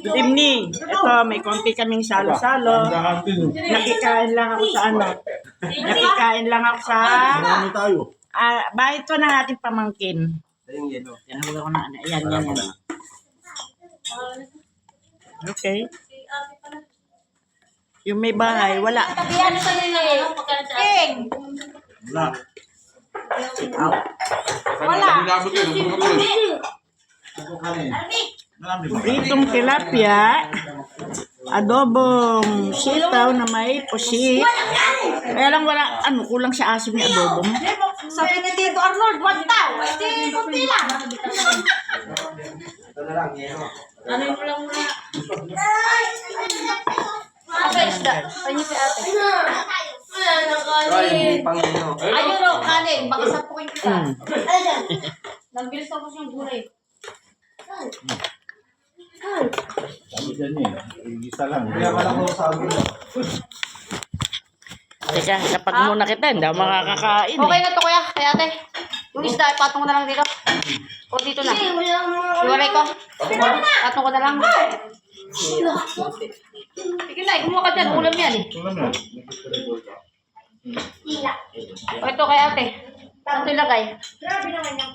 Good evening. Ito, may konti kaming salo-salo. Nakikain lang ako sa ano. Nakikain lang ako sa... bahay ito ng ating pamangkin. Yan, huwag ako na ano. Ayan, yan. Okay. Yung may bahay, wala. King! Wala. Pritong tilapia, adobong sitaw na may pusit. Kaya lang wala, kulang sa asim ni adobong. Sabi ni Tito Arnold, wag daw. Hindi, kunti lang. Ano yung lang muna? Ate, isda. Panyo si ate. Ayun o, kanin. Baka sapukin kita. Nagbilis ako siyang gulay. Sabi dyan eh, isa lang. Teka, kapag muna kita, hindi ako makakakain. Okay na to kuya, kay ate. Yung isda, ipatong ko na lang dito. O dito na. Iwalay ko. Patong ko na lang. Sige na, kumuha ka dyan. Ulam yan eh. O ito kay ate. Ito ilagay.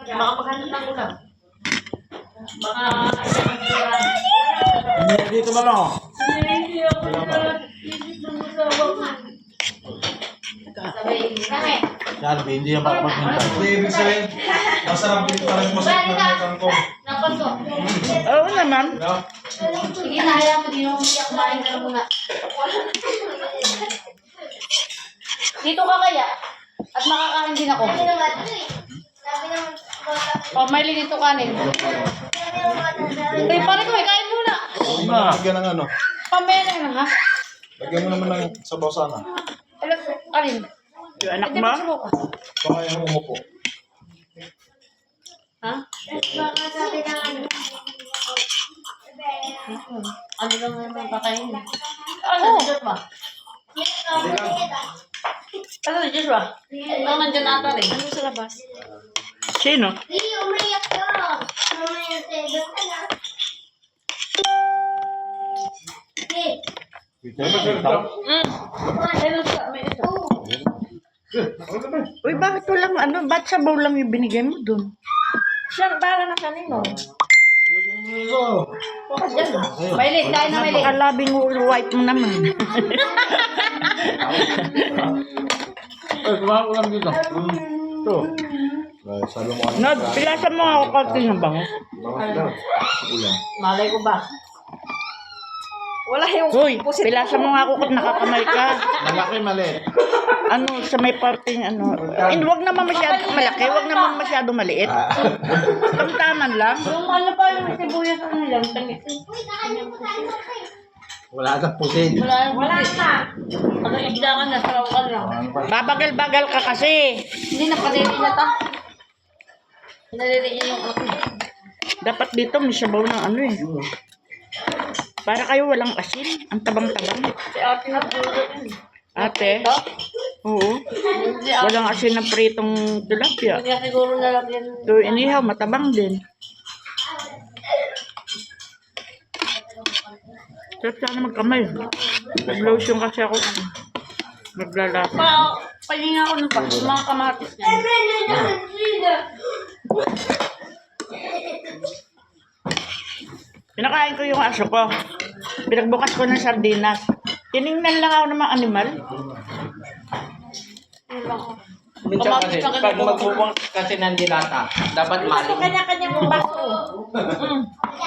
Baka paghanap ng ulam. Baka... Dito ba lang? Sabi, kami. Sabi, hindi yan makapagpunta. Ibig sabihin, masarap din parang masarap ng kangkong. Nakonto. Oo naman. Sige na, hayaan mo. Di mo kumain ka na muna. Dito ka kaya? At makakain din ako. O, may linito kanin. Eh, pare ko, kain muna. Lagyan ng ano? Pamaya na yun, ha? Lagyan mo naman ng sabaw sana. Alin? Yung anak mo? Baka yung umupo. Ha? Ano lang naman pakain? Ano si Joshua? Ano si Joshua? Ano nandyan ata rin? Ano sa labas? Sino? Uy, bakit walang ba't sabaw lang yung binigay mo dun? Siya, bahala na kanino. Mailit, dahil na mailit. Napakalabing white mo naman. Ay, kumain ko lang dito. Ito. Salo mo No, pilasan mo ako konti ng bango. Malay ko ba? Wala yung... Uy, pilasan mo nga ako kung nakakamay ka. Malaki, maliit. Sa may parting wag naman masyado malaki, wag naman masyado maliit. Tamtaman lang. Yung ano pa yung sibuyas ano lang, tangit. Wala kang pusin. Wala na. Pag isda ka na, sarap ka lang. Babagal-bagal ka kasi. Hindi na, padili na ta. Nalili yung ako. Dapat dito may sabaw ng Para kayo walang asin. Ang tabang-tabang. Si ate na puro yun. Ate? Ito? Oo. Si ate. Walang asin ng pritong tilapia. Kaya siguro nalagyan. So, inihaw, matabang din. Sarap sana magkamay. Mag-lotion kasi ako. Maglalasa. Pahinga ako ng mga kamatis niya. Pinakain ko yung aso ko. Pinagbukas ko ng sardinas. Tiningnan lang ako ng mga animal. Minsan kasi, pag magbubuang kasi ng dilata, dapat malin. Kanya-kanya mong baso.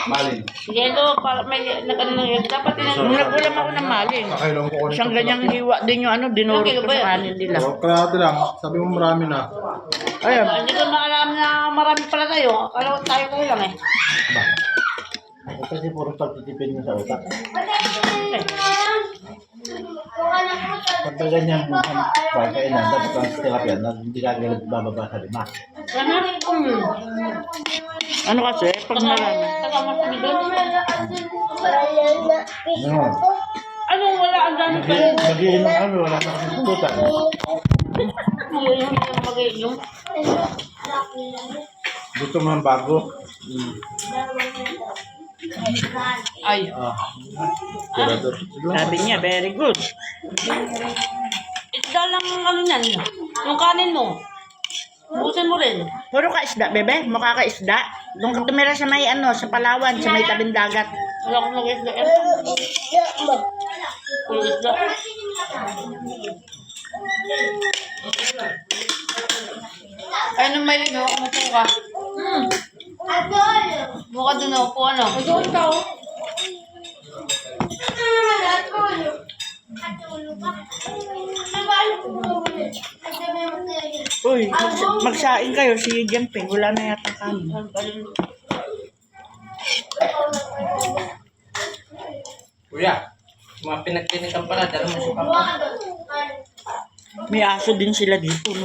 Malin. Yelo, para may nagano yun. Dapat Nung nagulam ako ng maling. Nakailang ko Isang ganyang hiwa din yung dinurot ko sa kanin nila. Kalahati lang. Sabi mo marami na. Ayun. Hindi ko maalam na marami pala tayo. Akala ko tayo ko lang eh. Kasi puro pagtitipid mo sa utak. Pagka ganyan, kainan, dapat ang tilapia na hindi ka agad bababa sa 5. Ano kasi, pag marami. Ano wala ang dami pa rin? Mag-iinom kami, wala na kami pututan. Mag-iinom. Gusto mo ng bago? Ay. Tirador. Sabi niya, very good. Isda lang ano yan. Yung kanin mo. Busin mo rin. Puro ka isda, bebe. Mukha ka isda. Doon ka tumira sa may ano, sa Palawan, sa may tabing dagat. Wala akong nag-isda. Puro isda. Ay, nung may ligaw, umupo ka. Mukha doon ako po, ano? Doon ka, oh. Uy, magsaing kayo si Jemping. Wala na yata kami. Kuya, mga pinagtinitan pala, dala mo si Papa. May aso din sila dito, no?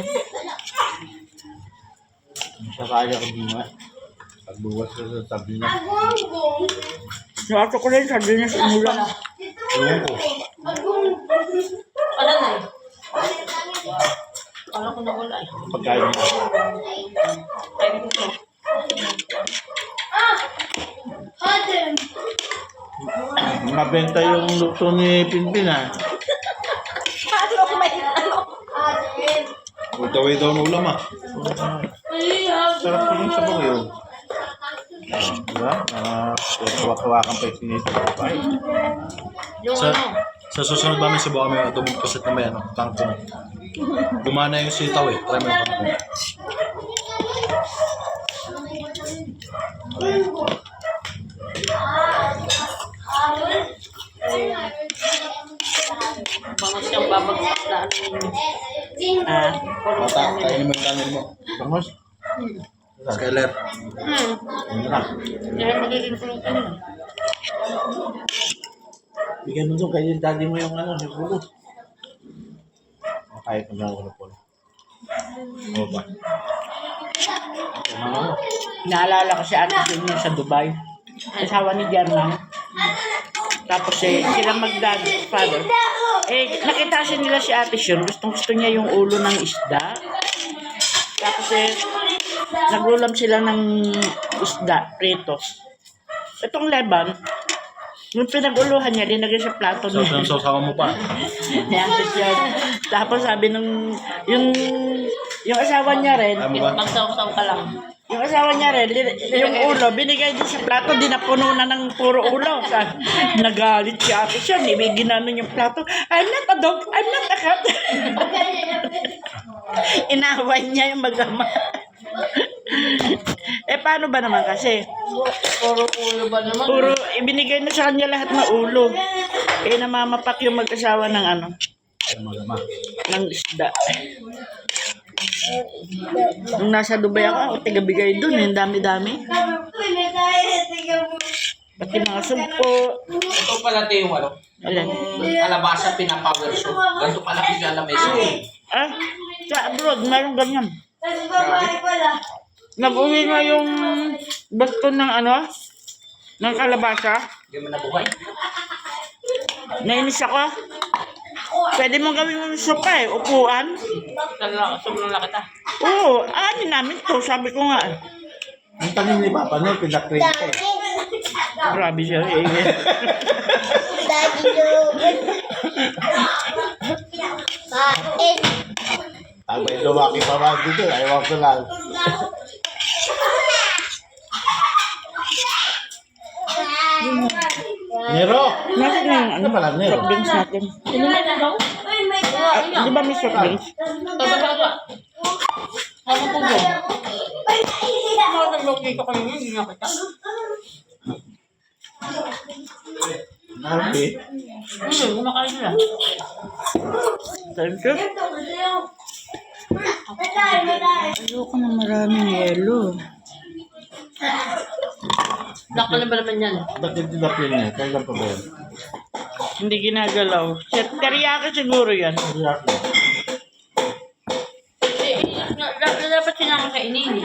Sa kaya ko din nga. Pagbuwas ko sa tabi na. Yung aso ko rin, sabi niya sa umulan. Ewan ko. Wala na eh. Kala ko na wala eh. Pagkain mo. Ay, dito. Mabenta yung luto ni Pinpin ha. Utaway daw ng ulam ah. Sarap ko yung sabaw yun. Diba? Kawa-kawakan pa yung sinito. Yung Sa, ano. sa susunod namin sa buwan may adobong pasit na may ano, kangkong. Gumana yung sitaw eh. Try mo yung kangkong. Bangos siyang babagsak na ano yun. Ah, Mata, kainin mo yung kanin mo. Bangos? Skyler. Ano na? Kaya magiging pulutan yun. Bigyan mo doon kayo yung daddy mo yung ano, yung pulo. Kahit kung gano'n ko na po. O ba? naalala ko si Ate Junior sa Dubai. Asawa ni German. Tapos silang mag-dad father. Nakita siya nila si Ate Shun. Gustong-gusto niya yung ulo ng isda. Tapos naglulam sila ng isda, prito. Itong leban, yung pinag-uluhan niya, linagay sa plato So, niya. sausawa mo pa. Yan, tapos sabi nung, yung asawa niya rin, Alam mo ba? Magsaw-saw ka lang. yung asawa niya rin, yung ulo, binigay din sa plato, di napuno na ng puro ulo. Nagalit si Ate siya, may ginanon yung plato. I'm not a dog, I'm not a cat. Inaway niya yung mag-ama. Paano ba naman kasi? Puro ulo ba naman? Puro, ibinigay na sa kanya lahat ng ulo. Namamapak yung mag-asawa ng ano, ng isda. Nung nasa Dubai ako tigabigay dun, yung dami-dami. Pati mga sumpo. Ito pala tayo yung ano, Ayan. kalabasa pinapower soup. Ganito pala yung lamesa. Ah, sa abroad, meron ganyan. Nag-uwi nga yung baston ng ano, ng kalabasa. Hindi mo nabuhay. Nainis ako. Pwede mong gawin ng sopa upuan. Sobrang laki ta. Oo, ano namin to, sabi ko nga. Ang tanim ni Papa no, pinakrate ko. Grabe siya. Abay, lumaki pa ba dito? Ayaw ko lang. Nero! Nasaan na yung ano Ano pala, Nero? soft drinks natin? Di ba may soft drinks? Taba. Ano po ba? Nakasablog dito kayo yun, hindi nakita. Narpi. Kumakain nila. Thank you. Ayoko na maraming yelo. Laka na ba naman yan? Bakit tinapin niya? Kailan pa ba yan? Hindi ginagalaw. Teriyaki siguro yan. Teriyaki. Dapat sinama sa inini.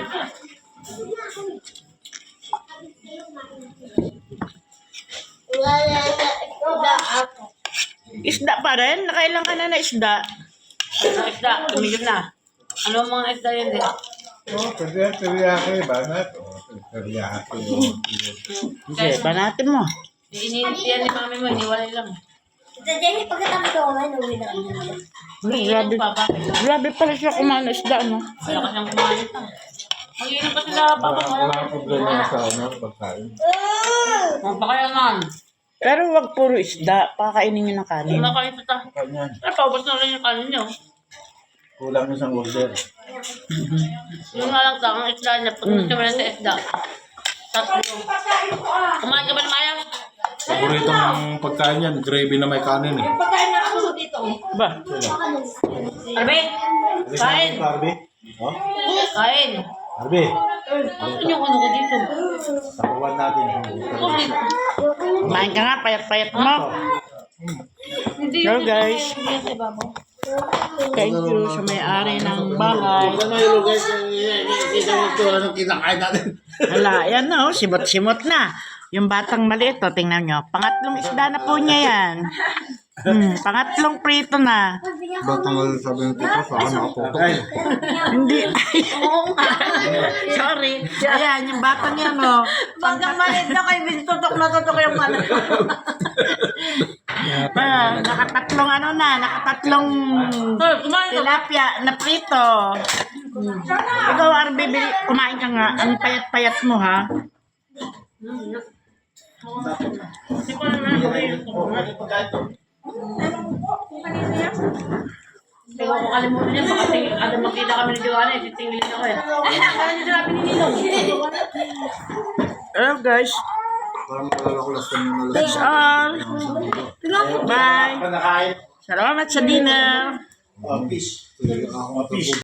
Isda pa rin? Nakailang ka na isda? Ano isda? Tumigil na. Ano ang mga isda yan din? Oh, teriyaki, banat. Sige, banatin mo. Iniinit yan ni mami mo, iniwalay lang. Ito, Jenny, pagkatapos ko kumain, uwi na kami. Grabe, grabe pala siya kumain ng isda, no? Wala ka siyang kumain pa. Mag-iinit pa sila, papa mo. problema sa pagkain. Magpakayaman. Pero wag puro isda, pakainin nyo ng kanin. Kumakain pa ta. Eh, paubos na rin yung kanin niyo. Kulang isang order. Yung nga lang ta, ang isda niya, pag gusto mo na sa isda. Tatlo. Kumain ka ba ng mayang? Paborito ng pagkain yan, gravy na may kanin eh. Ba? Arbe! Kain! Barbie? Oh? Kain! Barbie? Ano yung ano ko dito? Tapuan natin. Ulit. Kumain ka nga, payat-payat mo. So guys, thank you sa may-ari ng bahay. Ano yung guys? Kita mo ito, anong kinakain natin? Hala, yan na oh, simot-simot na. Yung batang maliit, oh, tingnan nyo. Pangatlong isda na po niya yan. Pangatlong prito na. Batang sabi ng tito, saan ako? Hindi. Sorry. Ayan, yung batang yan, oh. Bagang maliit na kayo, tutok na tutok yung mana. Nakatatlong ano na, nakatatlong Kumain ka. tilapia na prito. Ikaw, Arbe, kumain ka nga. Ang payat-payat mo, ha? Hindi ko naman ako Hindi ko kalimutan yan. Baka ano makita kami ni Joanna, titingin ako eh. Kaya nyo sila pininilong. Hello, guys. Parang makalala ko last time yung That's all. Bye. Nakain. Salamat sa dinner. Fish.